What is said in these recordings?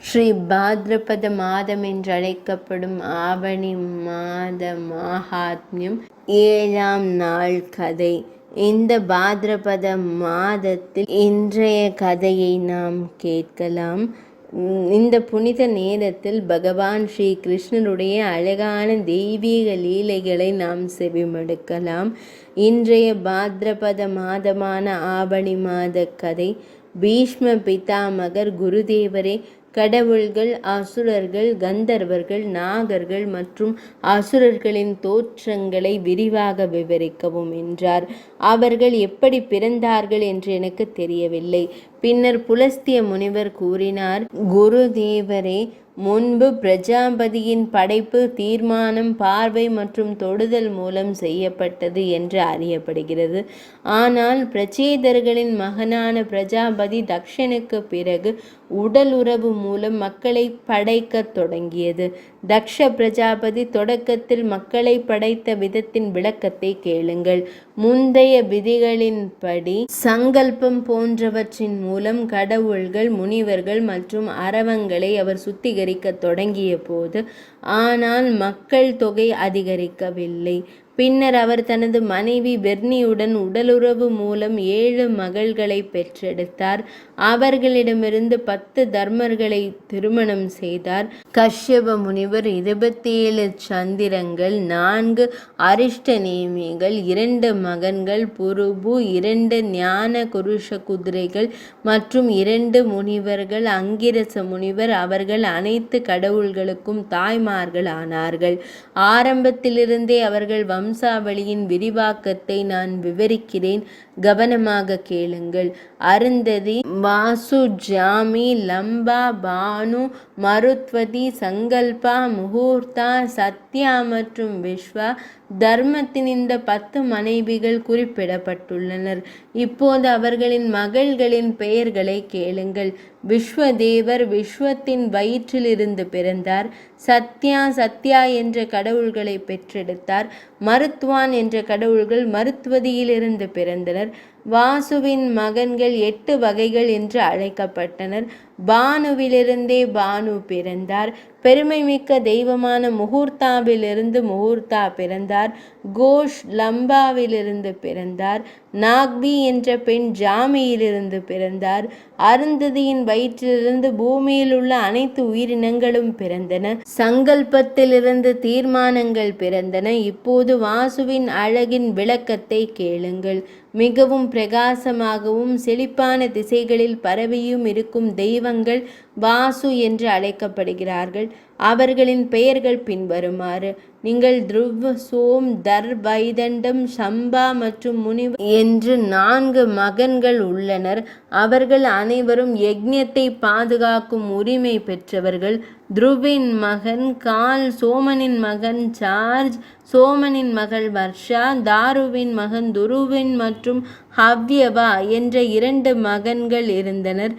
ஸ்ரீ பாத்ரபத மாதம் என்றழைக்கப்படும் ஆவணி மாத மாஹாத்மியம் 7ஆம் நாள் கதை. இந்த பாத்ரபத மாதத்தில் இன்றைய கதையை நாம் கேட்கலாம். இந்த புனித நேரத்தில் பகவான் ஸ்ரீ கிருஷ்ணருடைய அழகான தெய்வீக லீலைகளை நாம் செவிமடுக்கலாம். இன்றைய பாத்ரபத மாதமான ஆவணி மாத கதை. பீஷ்ம பிதாமகர் குருதேவரே, கடவுள்கள், அசுரர்கள், கந்தர்வர்கள், நாகர்கள் மற்றும் அசுரர்களின் தோற்றங்களை விரிவாக விவரிக்கவும் என்றார். அவர்கள் எப்படி பிறந்தார்கள் என்று எனக்கு தெரியவில்லை. பின்னர் புலஸ்திய முனிவர் கூறினார், குருதேவரே, முன்பு பிரஜாபதியின் படைப்பு தீர்மானம், பார்வை மற்றும் தொடுதல் மூலம் செய்யப்பட்டது என்று அறியப்படுகிறது. ஆனால் பிரச்சேதர்களின் மகனான பிரஜாபதி தக்ஷனுக்கு பிறகு உடல் உறவு மூலம் மக்களை படைக்க தொடங்கியது. தக்ஷ பிரஜாபதி தொடக்கத்தில் மக்களை படைத்த விதத்தின் விளக்கத்தை கேளுங்கள். முந்தைய விதிகளின்படி சங்கல்பம் போன்றவற்றின் மூலம் கடவுள்கள், முனிவர்கள் மற்றும் அரவங்களை அவர் சுத்திகரிக்க தொடங்கிய போது, ஆனால் மக்கள் தொகை அதிகரிக்கவில்லை. பின்னர் அவர் தனது மனைவி வெர்னியுடன் உடலுறவு மூலம் 7 மகள்களை பெற்றெடுத்தார். அவர்களிடமிருந்து 10 தர்மர்களை திருமணம் செய்தார். கஷ்யப முனிவர் 27 சந்திரங்கள், 4 அரிஷ்ட நேமிகள், 2 மகன்கள், புருபு, 2 ஞான குருஷ குதிரைகள் மற்றும் 2 முனிவர்கள், அங்கிரச முனிவர். அவர்கள் அனைத்து கடவுள்களுக்கும் தாய்மார்கள் ஆனார்கள். ஆரம்பத்திலிருந்தே அவர்கள் வம்சாவளியின் விரிவாக்கத்தை நான் விவரிக்கிறேன், கவனமாக கேளுங்கள். அருந்ததி, வாசு, ஜாமி, லம்பா, பானு, மருத்வதி, சங்கல்பா, முகூர்த்தா, சத்யா மற்றும் விஸ்வா. தர்மத்தின் இந்த 10 மனைவிகள் குறிப்பிடப்பட்டுள்ளனர். இப்போது அவர்களின் மகள்களின் பெயர்களை கேளுங்கள். விஸ்வதேவர் விஸ்வத்தின் வயிற்றிலிருந்து பிறந்தார். சத்யா என்ற கடவுள்களை பெற்றெடுத்தார். மருத்வான் என்ற கடவுள்கள் மருத்வதியிலிருந்து பிறந்தனர். வாசுவின் மகன்கள் 8 வகைகள் என்று அழைக்கப்பட்டனர். பானுவிலிருந்தே பானு பிறந்தார். பெருமைமிக்க தெய்வமான முகூர்த்தாவிலிருந்து முகூர்த்தா பிறந்தார். கோஷ் லம்பாவிலிருந்து பிறந்தார். நாக்பி என்ற பெண் ஜாமியிலிருந்து பிறந்தார். அருந்ததியின் வயிற்றிலிருந்து பூமியில் உள்ள அனைத்து உயிரினங்களும் பிறந்தன. சங்கல்பத்திலிருந்து தீர்மானங்கள் பிறந்தன. இப்போது வாசுவின் அழகின் விளக்கத்தை கேளுங்கள். மிகவும் பிரகாசமாகவும் செழிப்பான திசைகளில் பரவியும் இருக்கும் தெய்வங்கள் வாசு என்று அழைக்கப்படுகிறார்கள். அவர்களின் பெயர்கள் பின்வருமாறு. நீங்கள் த்ருவ், சோம், தர், வைதண்டம், சம்பா மற்றும் முனிவர் என்று 4 மகன்கள் உள்ளனர். அவர்கள் அனைவரும் யக்ஞத்தை பாதுகாக்கும் உரிமை பெற்றவர்கள். த்ருவின் மகன் கால், சோமனின் மகன் சார்ஜ், சோமனின் மகள் வர்ஷா, தாருவின் மகன் துருவின் மற்றும் ஹவ்யவா என்ற 2 மகன்கள் இருந்தனர்.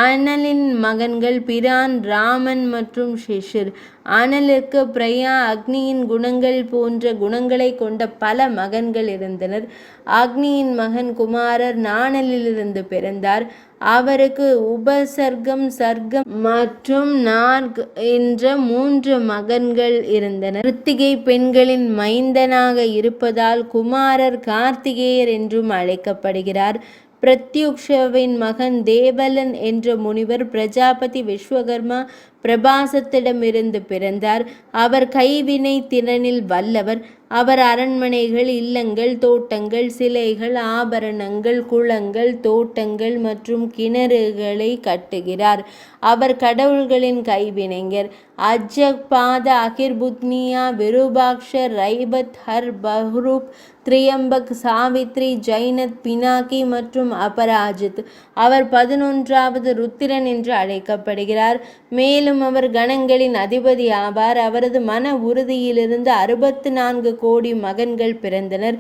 அனலின் மகன்கள் பிரான், ராமன் மற்றும் ஷிஷிர். அனலுக்கு பிரயா, அக்னியின் குணங்கள் போன்ற குணங்களை கொண்ட பல மகன்கள் இருந்தனர். அக்னியின் மகன் குமாரர் நாணலிலிருந்து பிறந்தார். அவருக்கு உபசர்க்கம், சர்க்கம் மற்றும் நார்க் என்ற 3 மகன்கள் இருந்தனர். கிருத்திகை பெண்களின் மைந்தனாக இருப்பதால் குமாரர் கார்த்திகேயர் என்றும் அழைக்கப்படுகிறார். பிரத்யுக்ஷவின் மகன் தேவலன் என்ற முனிவர் பிரஜாபதி விஸ்வகர்மா பிரபாசத்திடமிருந்து பிறந்தார். அவர் கைவினை திறனில் வல்லவர். அவர் அரண்மனைகள், இல்லங்கள், தோட்டங்கள், சிலைகள், ஆபரணங்கள், குளங்கள், தோட்டங்கள் மற்றும் கிணறுகளை கட்டுகிறார். அவர் கடவுள்களின் கைவினைஞர். அஜ்ஜபாத, அகிர்புத்னியா, விருபாக்ஷர், ரைபத், ஹர், பஹ்ரூப், திரியம்பக், சாவித்ரி, ஜைனத், பினாக்கி மற்றும் அபராஜித். அவர் 11வது ருத்திரன் என்று அழைக்கப்படுகிறார். மேலும் அவர் கணங்களின் அதிபதி ஆவார். அவரது மன உறுதியிலிருந்து 64 கோடி மகன்கள் பிறந்தனர்.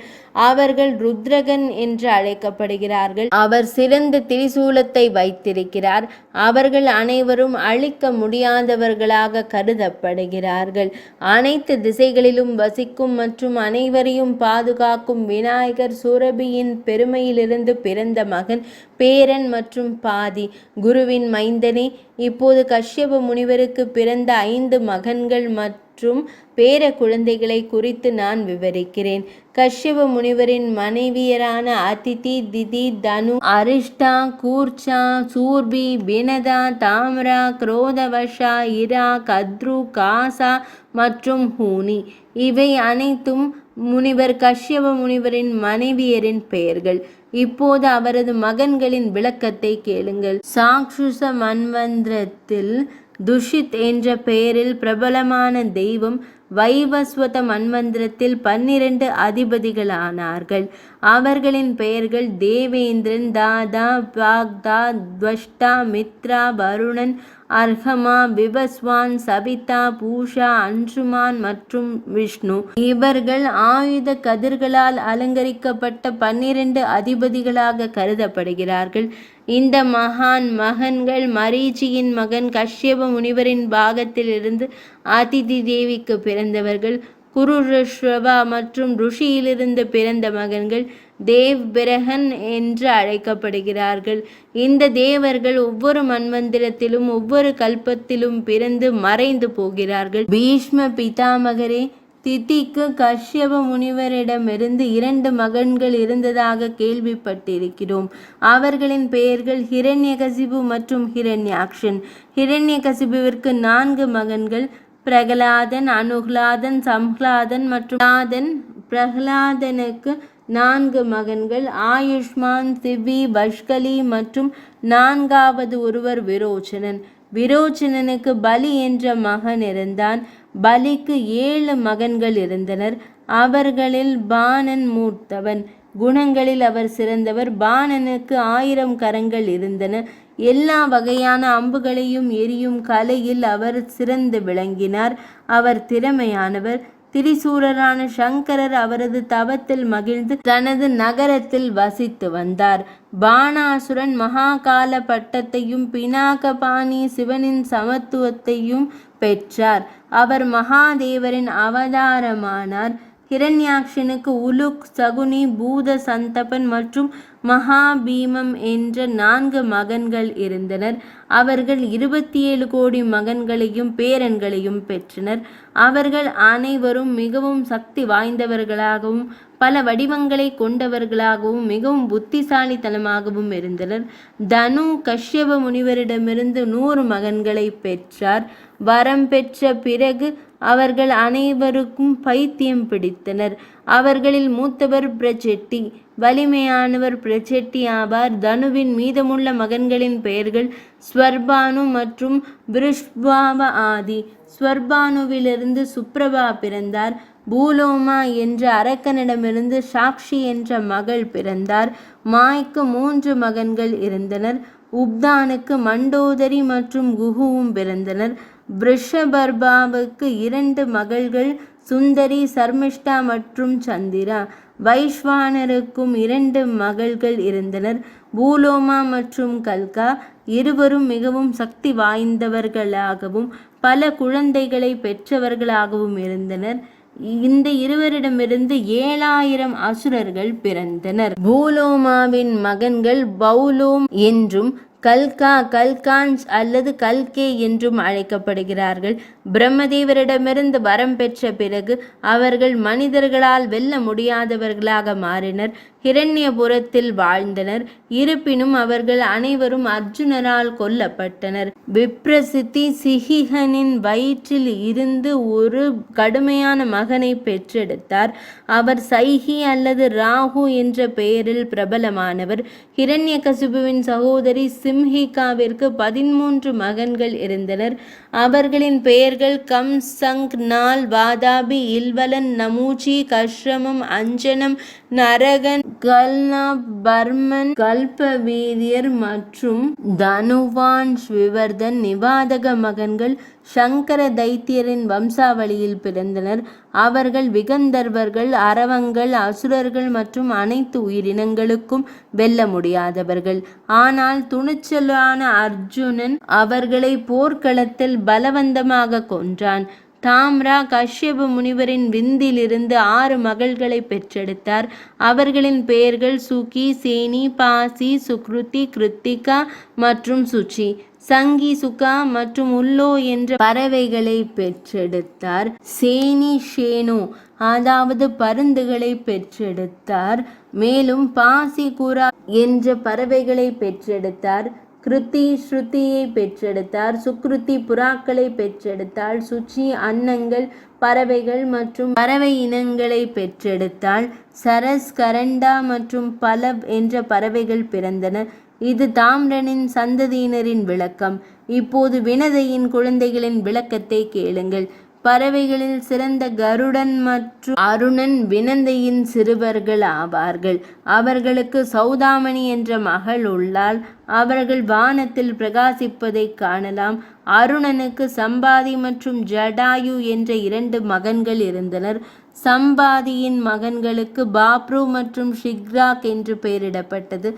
அவர்கள் ருத்ரகன் என்று அழைக்கப்படுகிறார்கள். அவர் சிறந்த திரிசூலத்தை வைத்திருக்கிறார். அவர்கள் அனைவரும் அழிக்க முடியாதவர்களாக கருதப்படுகிறார்கள். அனைத்து திசைகளிலும் வசிக்கும் மற்றும் அனைவரையும் பாதுகாக்கும் விநாயகர் சுரபியின் பெருமையிலிருந்து பிறந்த மகன். பேரன் மற்றும் பாதி. குருவின் மைந்தனே, இப்போது கஷ்யப முனிவருக்கு பிறந்த 5 மகன்கள் மற்றும் பேர குழந்தைகளை குறித்து நான் விவரிக்கிறேன். கஷ்யப முனிவரின் மனைவியரான அதிதி, திதி, தனு, அரிஷ்டா, கூர்ச்சா, சூர்பி, வினதா, தாமரா, குரோதவஷா, இரா, கத்ரு, காசா மற்றும் ஹூனி. இவை அனைத்தும் முனிவர் கஷ்யப முனிவரின் மனைவியரின் பெயர்கள். இப்போது அவரது மகன்களின் விளக்கத்தை கேளுங்கள். சாக்ஷுஷ மன்வந்திரத்தில் துஷித் என்ற பெயரில் பிரபலமான தெய்வம் வைவஸ்வத மன்வந்திரத்தில் 12 அதிபதிகளானார்கள். அவர்களின் பெயர்கள் தேவேந்திரன், தாதா, பாக்தா, துவஷ்டா, மித்ரா, வருணன், அர்ஹமா, விவஸ்வான், சபிதா, பூஷா, அன்சுமான் மற்றும் விஷ்ணு. இவர்கள் ஆயுத கதிர்களால் அலங்கரிக்கப்பட்ட 12 அதிபதிகளாக கருதப்படுகிறார்கள். இந்த மகான் மகன்கள் மரீச்சியின் மகன் கஷ்யப முனிவரின் பாகத்திலிருந்து அதிதி தேவிக்கு பிறந்தவர்கள். குருஷ்ரவா மற்றும் ருஷியிலிருந்து பிறந்த மகன்கள் தேவ் பிரகன் என்று அழைக்கப்படுகிறார்கள். இந்த தேவர்கள் ஒவ்வொரு மன்வந்திரத்திலும் ஒவ்வொரு கல்பத்திலும் பிறந்து மறைந்து போகிறார்கள். பீஷ்ம பிதாமகரே, திதிக்கு கஷ்யப முனிவரிடமிருந்து 2 மகன்கள் இருந்ததாக கேள்விப்பட்டிருக்கிறோம். அவர்களின் பெயர்கள் ஹிரண்யகசிபு மற்றும் ஹிரண்யாக்ஷன். ஹிரண்யகசிபுவிற்கு 4 மகன்கள், பிரகலாதன், அனுஹ்லாதன், சம்ஹ்லாதன் மற்றும் நாதன். பிரகலாதனுக்கு 4 மகன்கள், ஆயுஷ்மான், சிவி, வஷ்கலி மற்றும் 4வது ஒருவர் விரோச்சனன். விரோச்சனனுக்கு பலி என்ற மகன் இருந்தான். பலிக்கு 7 மகன்கள் இருந்தனர். அவர்களில் பாணன் மூத்தவன். குணங்களில் அவர் சிறந்தவர். பாணனுக்கு 1000 கரங்கள் இருந்தன. எல்லா வகையான அம்புகளையும் எரியும் கலையில் அவர் சிறந்து விளங்கினார். அவர் திறமையானவர். திரிசூரரான சங்கரர் அவரது தவத்தில் மகிழ்ந்து தனது நகரத்தில் வசித்து வந்தார். பாணாசுரன் மகாகால பட்டத்தையும் பினாகபாணி சிவனின் சமத்துவத்தையும் பெற்றார். அவர் மகாதேவரின் அவதாரமானார். ஹிரண்யாக்ஷனுக்கு உலுக், சகுனி, பூத சந்தபன் மற்றும் மகாபீமம் என்ற 4 மகன்கள் இருந்தனர். அவர்கள் 27 கோடி மகன்களையும் பேரன்களையும் பெற்றனர். அவர்கள் அனைவரும் மிகவும் சக்தி வாய்ந்தவர்களாகவும் பல வடிவங்களை கொண்டவர்களாகவும் மிகவும் புத்திசாலித்தனமாகவும் இருந்தனர். தனு கஷ்யப முனிவரிடமிருந்து 100 மகன்களை பெற்றார். வரம் பெற்ற பிறகு அவர்கள் அனைவருக்கும் பைத்தியம் பிடித்தனர். அவர்களில் மூத்தவர் பிரச்செட்டி. வலிமையானவர் பிரச்செட்டி ஆவார். தனுவின் மீதமுள்ள மகன்களின் பெயர்கள் ஸ்வர்பானு மற்றும் விருஷ்பாவ ஆதி. ஸ்வர்பானுவிலிருந்து சுப்ரபா பிறந்தார். பூலோமா என்ற அரக்கனிடமிருந்து சாக்ஷி என்ற மகள் பிறந்தார். மாய்க்கு 3 மகன்கள் இருந்தனர். உப்தானுக்கு மண்டோதரி மற்றும் குஹுவும் பிறந்தனர். விருஷபர்பாவுக்கு 2 மகள்கள் சுந்தரி, சர்மிஷ்டா மற்றும் சந்திரா. வைஸ்வானருக்கும் 2 மகள்கள் இருந்தனர். பூலோமா மற்றும் கல்கா. இருவரும் மிகவும் சக்தி வாய்ந்தவர்களாகவும் பல குழந்தைகளை பெற்றவர்களாகவும் இருந்தனர். இந்த இருவரிடமிருந்து 7000 அசுரர்கள் பிறந்தனர். பூலோமாவின் மகன்கள் பௌலோம் என்றும் கல்கா, கல்கான்ஸ் அல்லது கல்கே என்றும் அழைக்கப்படுகிறார்கள். பிரம்மதேவரிடமிருந்து வரம் பெற்ற பிறகு அவர்கள் மனிதர்களால் வெல்ல முடியாதவர்களாக மாறினர். ஹிரண்யபுரத்தில் வாழ்ந்தனர். இருப்பினும் அவர்கள் அனைவரும் அர்ஜுனரால் கொல்லப்பட்டனர். விப்ரசித்தி சிஹிகனின் வயிற்றில் இருந்து ஒரு கடுமையான மகனை பெற்றெடுத்தார். அவர் சைஹி அல்லது ராகு என்ற பெயரில் பிரபலமானவர். ஹிரண்யகசிபுவின் சகோதரி சிம்ஹிகாவிற்கு 13 மகன்கள் இருந்தனர். அவர்களின் பெயர்கள் கம்சங், நால், வாதாபி, இல்வலன், நமூச்சி, கஷ்ரமம், அஞ்சனம், நரகன், கல்னா, பர்மன், கல்பவீரியர் மற்றும் தனுவான். ஸ்விவர்தன். நிவாதக மகன்கள் சங்கர தைத்தியரின் வம்சாவளியில் பிறந்தனர். அவர்கள் விகந்தர்வர்கள், அரவங்கள், அசுரர்கள் மற்றும் அனைத்து உயிரினங்களுக்கும் வெல்ல முடியாதவர்கள். ஆனால் துணிச்சலான அர்ஜுனன் அவர்களை போர்க்களத்தில் பலவந்தமாக கொன்றான். தாம்ரா கஷ்யப முனிவரின் விந்திலிருந்து 6 மகள்களை பெற்றெடுத்தார். அவர்களின் பெயர்கள் சுகி, சேனி, பாசி, சுக்ருதி, கிருத்திகா மற்றும் சுச்சி. சங்கி, சுகா மற்றும் உல்லோ என்ற பறவைகளை பெற்றெடுத்தார். சேனி ஷேனோ அதாவது பருந்துகளை பெற்றெடுத்தார். மேலும் பாசி, குரா என்ற பறவைகளை பெற்றெடுத்தார். கிருத்தி ஸ்ருதியை பெற்றெடுத்தார். சுக்ருதி புறாக்களை பெற்றெடுத்தாள். சுச்சி அன்னங்கள், பறவைகள் மற்றும் பறவை இனங்களை பெற்றெடுத்தாள். சரஸ், கரண்டா மற்றும் பலப் என்ற பறவைகள் பிறந்தன. இது தாம்ரனின் சந்ததியினரின் விளக்கம். இப்போது வினதையின் குழந்தைகளின் விளக்கத்தை கேளுங்கள். பறவைகளில் சிறந்த கருடன் மற்றும் அருணன் வினந்தையின் சிறுவர்கள் ஆவார்கள். அவர்களுக்கு சௌதாமணி என்ற மகள் உள்ளாள். அவர்கள் வானத்தில் பிரகாசிப்பதை காணலாம். அருணனுக்கு சம்பாதி மற்றும் ஜடாயு என்ற 2 மகன்கள் இருந்தனர். சம்பாதியின் மகன்களுக்கு பாப்ரு மற்றும் ஷிக்ராக் என்று பெயரிடப்பட்டது.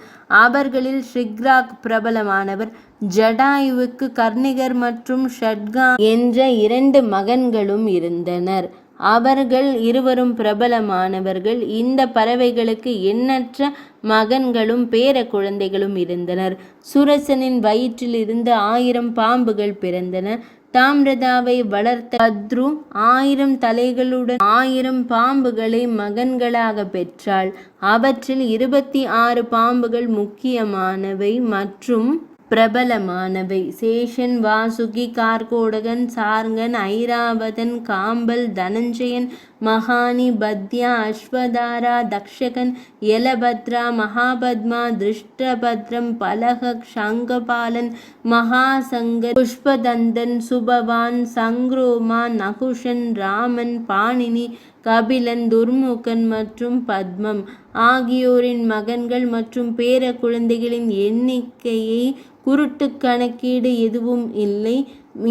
அவர்களில் ஷிக்ராக் பிரபலமானவர். ஜடாயுவுக்கு கர்ணிகர் மற்றும் ஷட்கா என்ற 2 மகன்களும் இருந்தனர். அவர்கள் இருவரும் பிரபலமானவர்கள். இந்த பறவைகளுக்கு எண்ணற்ற மகன்களும் பேர குழந்தைகளும் இருந்தனர். சுரசனின் வயிற்றில் இருந்து 1000 பாம்புகள் பிறந்தன. தாம்ரதாவை வளர்த்த கத்ரு 1000 தலைகளுடன் 1000 பாம்புகளை மகன்களாக பெற்றாள். அவற்றில் 26 பாம்புகள் முக்கியமானவை மற்றும் பிரபலமானவை. சேஷன், வாசுகி, கார்கோடகன், சார்ங்கன், ஐராவதன், காம்பல், தனஞ்சயன், மகானி, பத்யா, அஸ்வதாரா, தக்ஷகன், யலபத்ரா, மகாபத்மா, திருஷ்டபத்ரம், பலகக், சங்கபாலன், மகாசங்கர், புஷ்பதந்தன், சுபவான், சங்க்ரோமா, நகுஷன், ராமன், பாணினி, கபிலன், துர்முகன் மற்றும் பத்மம் ஆகியோரின் மகன்கள் மற்றும் பேர குழந்தைகளின் எண்ணிக்கையை குருட்டு கணக்கீடு எதுவும் இல்லை.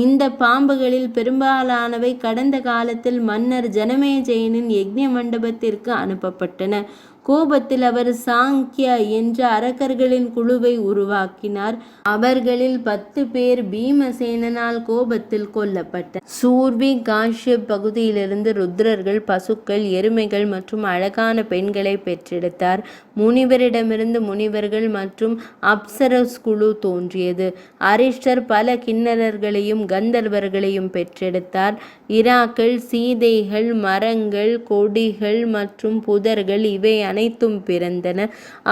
இந்த பாம்புகளில் பெரும்பாலானவை கடந்த காலத்தில் மன்னர் ஜனமேஜயனின் யக்ஞ மண்டபத்திற்கு அனுப்பப்பட்டன. கோபத்தில் அவர் சாங்கியா என்ற அரக்கர்களின் குழுவை உருவாக்கினார். அவர்களில் 10 பேர் பீமசேனனால் கோபத்தில் கொல்லப்பட்டனர். சூர்வி காஷ்யப் பகுதியிலிருந்து ருத்ரர்கள், பசுக்கள், எருமைகள் மற்றும் அழகான பெண்களை பெற்றெடுத்தார். முனிவரிடமிருந்து முனிவர்கள் மற்றும் அப்சரஸ் குழு தோன்றியது. அரிஷ்டர் பல கிண்ணறர்களையும் கந்தர்வர்களையும் பெற்றெடுத்தார். இராக்கள், சீதைகள், மரங்கள், கொடிகள் மற்றும் புதர்கள் இவை அனைத்தும் பிறந்தன.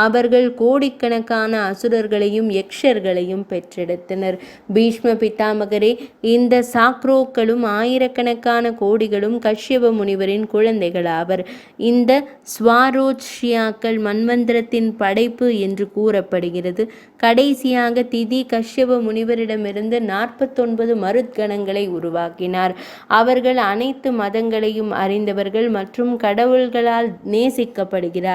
அவர்கள் கோடிக்கணக்கான அசுரர்களையும் யக்ஷர்களையும் பெற்றெடுத்தனர். பீஷ்ம பிதாமகரே, இந்த சாக்ரோக்களும் ஆயிரக்கணக்கான கோடிகளும் கஷ்யப முனிவரின் குழந்தைகளாவர். இந்த ஸ்வாரோச்யாக்கள் மன்வந்திரத்தின் படைப்பு என்று கூறப்படுகிறது. கடைசியாக திதி கஷ்யப முனிவரிடமிருந்து 49 மருத்கணங்களை உருவாக்கினார். அவர்கள் அனைத்து மதங்களையும் அறிந்தவர்கள் மற்றும் கடவுள்களால் நேசிக்கப்படுகிறார்கள்.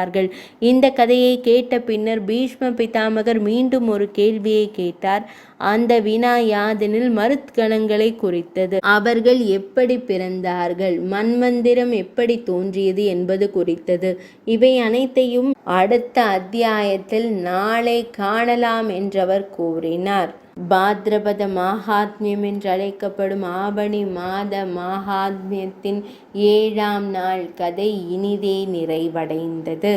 இந்த கதையை கேட்ட பின்னர் பீஷ்ம பிதாமகர் மீண்டும் ஒரு கேள்வியை கேட்டார். அந்த வினா யாதெனில் மருத்கணங்களை குறித்தது. அவர்கள் எப்படி பிறந்தார்கள், மன்வந்திரம் எப்படி தோன்றியது என்பது குறித்தது. இவை அனைத்தையும் அடுத்த அத்தியாயத்தில் நாளை காணலாம் என்றவர் கூறினார். பாத்ரபத மாஹாத்மியம் என்றழைக்கப்படும் ஆவணி மாத மாஹாத்மியத்தின் 7ஆம் நாள் கதை இனிதே நிறைவடைந்தது.